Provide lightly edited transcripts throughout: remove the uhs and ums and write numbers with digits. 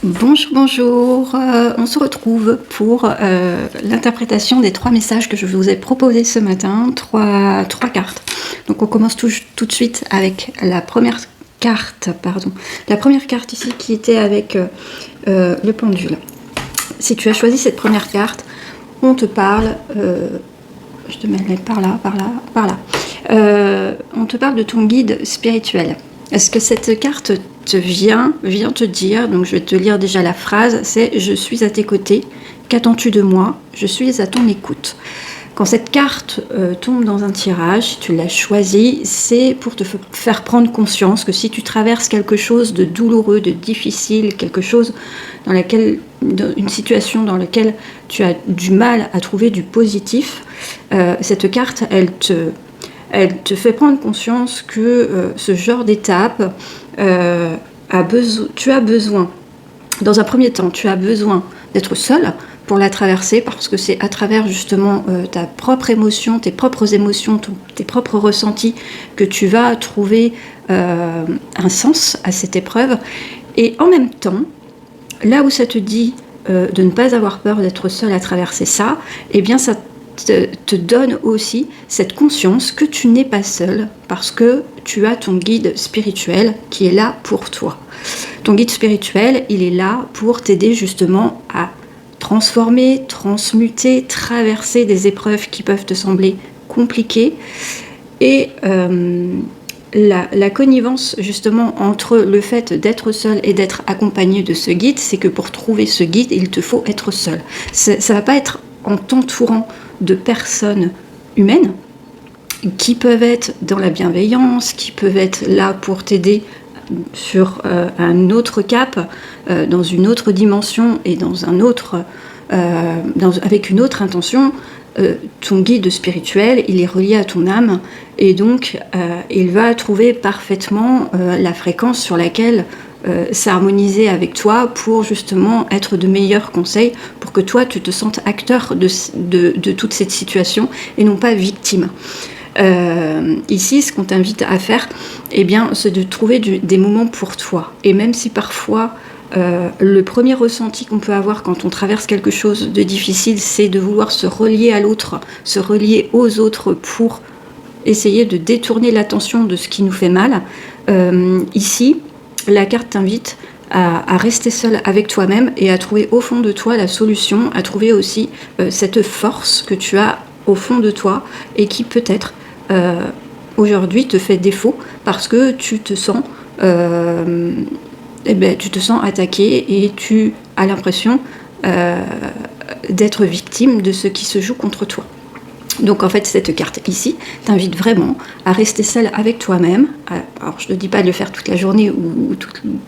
Bonjour, bonjour. On se retrouve pour l'interprétation des 3 messages que je vous ai proposés ce matin, trois cartes. Donc on commence tout de suite avec la première carte, la première carte ici qui était avec le pendule. Si tu as choisi cette première carte, on te parle, je te mets par là. On te parle de ton guide spirituel. Est-ce que cette carte vient te dire, donc je vais te lire déjà la phrase, c'est « Je suis à tes côtés, qu'attends-tu de moi? Je suis à ton écoute ». Quand cette carte tombe dans un tirage, si tu l'as choisie, c'est pour te faire prendre conscience que si tu traverses quelque chose de douloureux, de difficile, quelque chose une situation dans laquelle tu as du mal à trouver du positif, cette carte, elle te fait prendre conscience que ce genre d'étape, tu as besoin, dans un premier temps, tu as besoin d'être seul pour la traverser, parce que c'est à travers justement ta propre émotion, tes propres émotions, tes propres ressentis, que tu vas trouver un sens à cette épreuve. Et en même temps, là où ça te dit de ne pas avoir peur d'être seul à traverser ça, eh bien ça te donne aussi cette conscience que tu n'es pas seul, parce que tu as ton guide spirituel qui est là pour toi. Ton guide spirituel, il est là pour t'aider justement à transformer, transmuter, traverser des épreuves qui peuvent te sembler compliquées. Et la connivence justement entre le fait d'être seul et d'être accompagné de ce guide, c'est que pour trouver ce guide, il te faut être seul. Ça ne va pas être en t'entourant de personnes humaines qui peuvent être dans la bienveillance, qui peuvent être là pour t'aider sur un autre cap, dans une autre dimension et avec une autre intention. Ton guide spirituel, il est relié à ton âme, et donc il va trouver parfaitement la fréquence sur laquelle s'harmoniser avec toi pour justement être de meilleurs conseils, pour que toi tu te sentes acteur de toute cette situation et non pas victime. Ici, ce qu'on t'invite à faire, eh bien, c'est de trouver des moments pour toi. Et même si parfois le premier ressenti qu'on peut avoir quand on traverse quelque chose de difficile, c'est de vouloir se relier à l'autre, se relier aux autres pour essayer de détourner l'attention de ce qui nous fait mal. Ici, la carte t'invite à rester seul avec toi-même et à trouver au fond de toi la solution, à trouver aussi cette force que tu as au fond de toi et qui peut-être aujourd'hui te fait défaut parce que tu te sens attaqué et tu as l'impression d'être victime de ce qui se joue contre toi. Donc en fait, cette carte ici t'invite vraiment à rester seul avec toi-même. Alors je ne dis pas de le faire toute la journée ou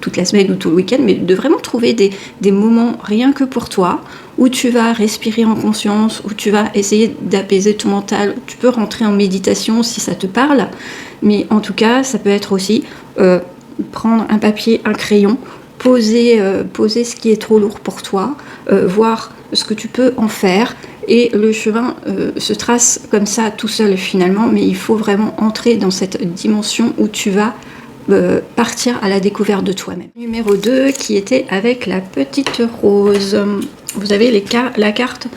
toute la semaine ou tout le week-end, mais de vraiment trouver des moments rien que pour toi, où tu vas respirer en conscience, où tu vas essayer d'apaiser ton mental. Tu peux rentrer en méditation si ça te parle, mais en tout cas, ça peut être aussi prendre un papier, un crayon, poser ce qui est trop lourd pour toi, voir ce que tu peux en faire. Et le chemin se trace comme ça tout seul finalement, mais il faut vraiment entrer dans cette dimension où tu vas partir à la découverte de toi-même. Numéro 2 qui était avec la petite rose. Vous avez la carte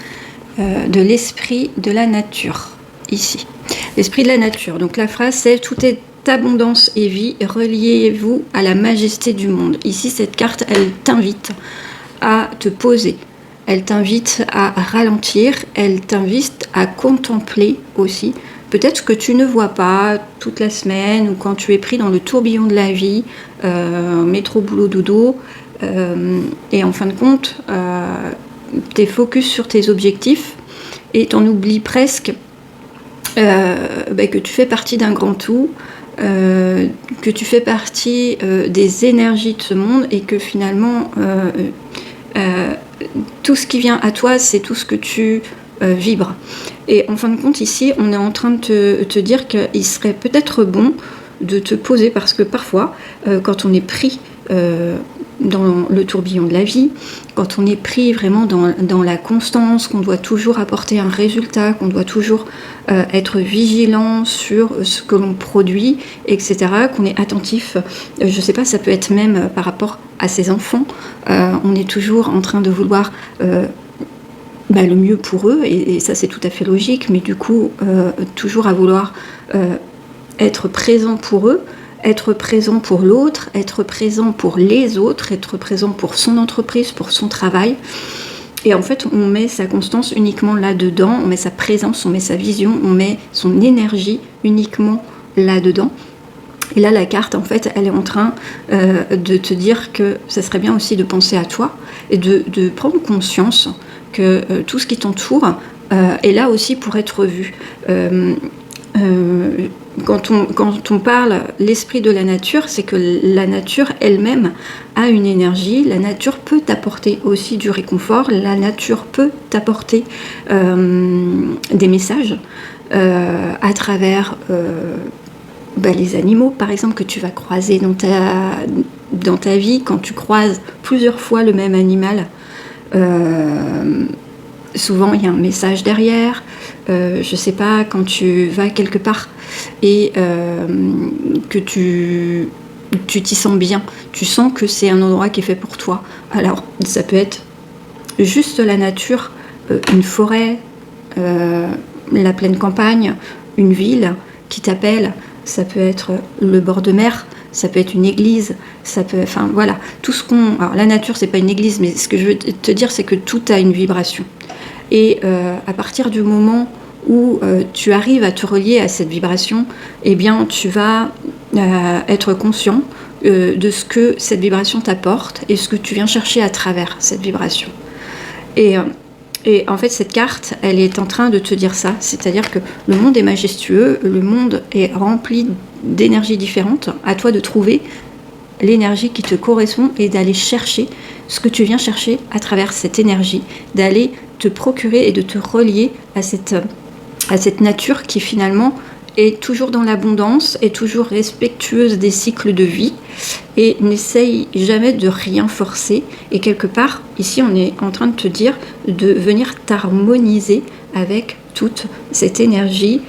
de l'esprit de la nature, ici. L'esprit de la nature. Donc la phrase c'est « Tout est abondance et vie, reliez-vous à la majesté du monde ». Ici, cette carte, elle t'invite à te poser. Elle t'invite à ralentir, elle t'invite à contempler aussi. Peut-être que tu ne vois pas toute la semaine ou quand tu es pris dans le tourbillon de la vie, métro, boulot, dodo, et en fin de compte, tu es focus sur tes objectifs et t'en oublies presque que tu fais partie d'un grand tout, que tu fais partie des énergies de ce monde et que finalement tout ce qui vient à toi, c'est tout ce que tu vibres. Et en fin de compte, ici, on est en train de te dire qu'il serait peut-être bon de te poser, parce que parfois, quand on est pris dans le tourbillon de la vie, quand on est pris vraiment dans la constance, qu'on doit toujours apporter un résultat, qu'on doit toujours être vigilant sur ce que l'on produit, etc., qu'on est attentif, je ne sais pas, ça peut être même par rapport à ses enfants, on est toujours en train de vouloir le mieux pour eux, et ça c'est tout à fait logique, mais du coup, toujours à vouloir être présent pour eux, être présent pour l'autre, être présent pour les autres, être présent pour son entreprise, pour son travail. Et en fait, on met sa constance uniquement là-dedans, on met sa présence, on met sa vision, on met son énergie uniquement là-dedans. Et là, la carte, en fait, elle est en train de te dire que ça serait bien aussi de penser à toi et de prendre conscience que tout ce qui t'entoure est là aussi pour être vu. Quand on parle l'esprit de la nature, c'est que la nature elle-même a une énergie. La nature peut t'apporter aussi du réconfort. La nature peut t'apporter des messages à travers les animaux, par exemple, que tu vas croiser dans ta vie. Quand tu croises plusieurs fois le même animal, souvent il y a un message derrière. Je sais pas, quand tu vas quelque part et que tu t'y sens bien, tu sens que c'est un endroit qui est fait pour toi. Alors ça peut être juste la nature, une forêt, la pleine campagne, une ville qui t'appelle. Ça peut être le bord de mer, ça peut être une église, ça peut, enfin voilà, tout ce qu'on. Alors la nature c'est pas une église, mais ce que je veux te dire c'est que tout a une vibration. Et à partir du moment où tu arrives à te relier à cette vibration, eh bien tu vas être conscient de ce que cette vibration t'apporte et ce que tu viens chercher à travers cette vibration. Et en fait, cette carte, elle est en train de te dire ça, c'est-à-dire que le monde est majestueux, le monde est rempli d'énergies différentes, à toi de trouver l'énergie qui te correspond et d'aller chercher ce que tu viens chercher à travers cette énergie, d'aller te procurer et de te relier à cette nature qui finalement est toujours dans l'abondance, est toujours respectueuse des cycles de vie et n'essaye jamais de rien forcer. Et quelque part, ici, on est en train de te dire de venir t'harmoniser avec toute cette énergie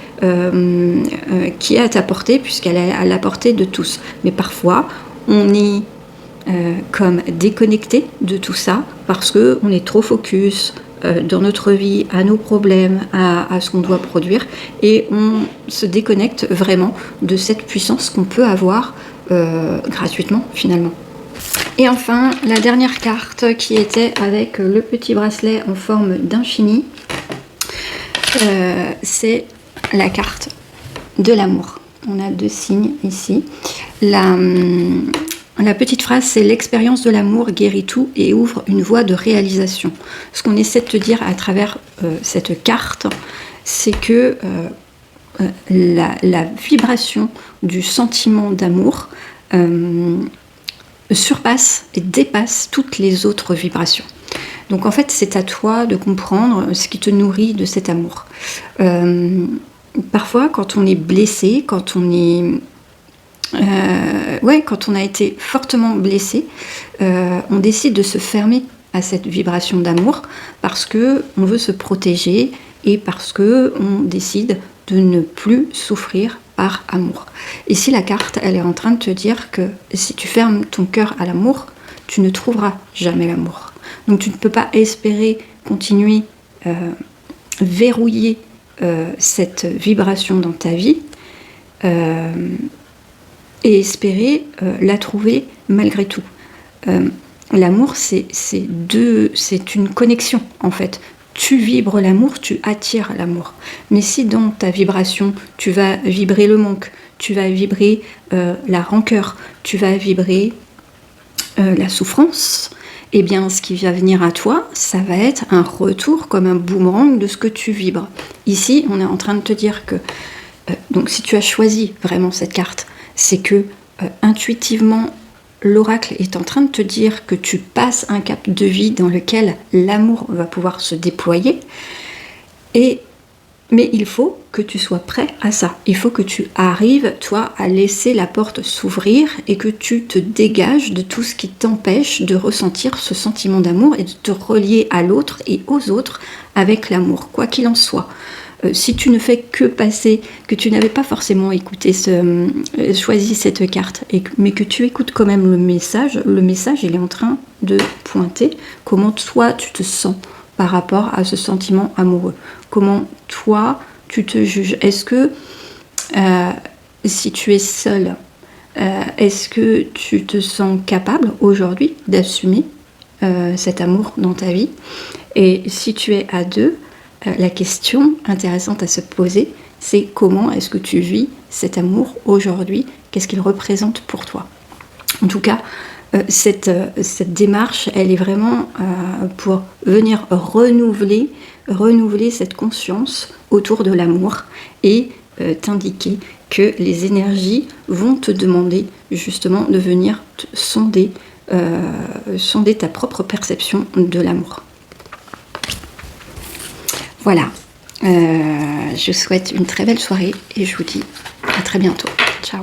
qui est à ta portée, puisqu'elle est à la portée de tous. Mais parfois, on est comme déconnecté de tout ça parce qu'on est trop focus dans notre vie, à nos problèmes, à ce qu'on doit produire, et on se déconnecte vraiment de cette puissance qu'on peut avoir gratuitement finalement. Et enfin, la dernière carte qui était avec le petit bracelet en forme d'infini, c'est la carte de l'amour. On a 2 signes ici. La petite phrase, c'est « L'expérience de l'amour guérit tout et ouvre une voie de réalisation ». Ce qu'on essaie de te dire à travers cette carte, c'est que la vibration du sentiment d'amour surpasse et dépasse toutes les autres vibrations. Donc en fait, c'est à toi de comprendre ce qui te nourrit de cet amour. Parfois, quand on est blessé, quand on est... quand on a été fortement blessé, on décide de se fermer à cette vibration d'amour parce que on veut se protéger et parce que on décide de ne plus souffrir par amour. Ici, la carte, elle est en train de te dire que si tu fermes ton cœur à l'amour, tu ne trouveras jamais l'amour. Donc tu ne peux pas espérer continuer verrouiller cette vibration dans ta vie et espérer la trouver malgré tout. L'amour, c'est une connexion, en fait. Tu vibres l'amour, tu attires l'amour. Mais si dans ta vibration, tu vas vibrer le manque, tu vas vibrer la rancœur, tu vas vibrer la souffrance, eh bien, ce qui va venir à toi, ça va être un retour comme un boomerang de ce que tu vibres. Ici, on est en train de te dire que, donc si tu as choisi vraiment cette carte, c'est que intuitivement, l'oracle est en train de te dire que tu passes un cap de vie dans lequel l'amour va pouvoir se déployer. Mais il faut que tu sois prêt à ça. Il faut que tu arrives, toi, à laisser la porte s'ouvrir et que tu te dégages de tout ce qui t'empêche de ressentir ce sentiment d'amour et de te relier à l'autre et aux autres avec l'amour, quoi qu'il en soit. si tu ne fais que passer, que tu n'avais pas forcément choisi cette carte, mais que tu écoutes quand même le message il est en train de pointer comment toi tu te sens par rapport à ce sentiment amoureux. Comment toi tu te juges. Est-ce que si tu es seule, est-ce que tu te sens capable aujourd'hui d'assumer cet amour dans ta vie? Et si tu es à deux, la question intéressante à se poser, c'est comment est-ce que tu vis cet amour aujourd'hui? Qu'est-ce qu'il représente pour toi? En tout cas, cette démarche, elle est vraiment pour venir renouveler cette conscience autour de l'amour et t'indiquer que les énergies vont te demander justement de venir sonder ta propre perception de l'amour. Voilà, je vous souhaite une très belle soirée et je vous dis à très bientôt. Ciao.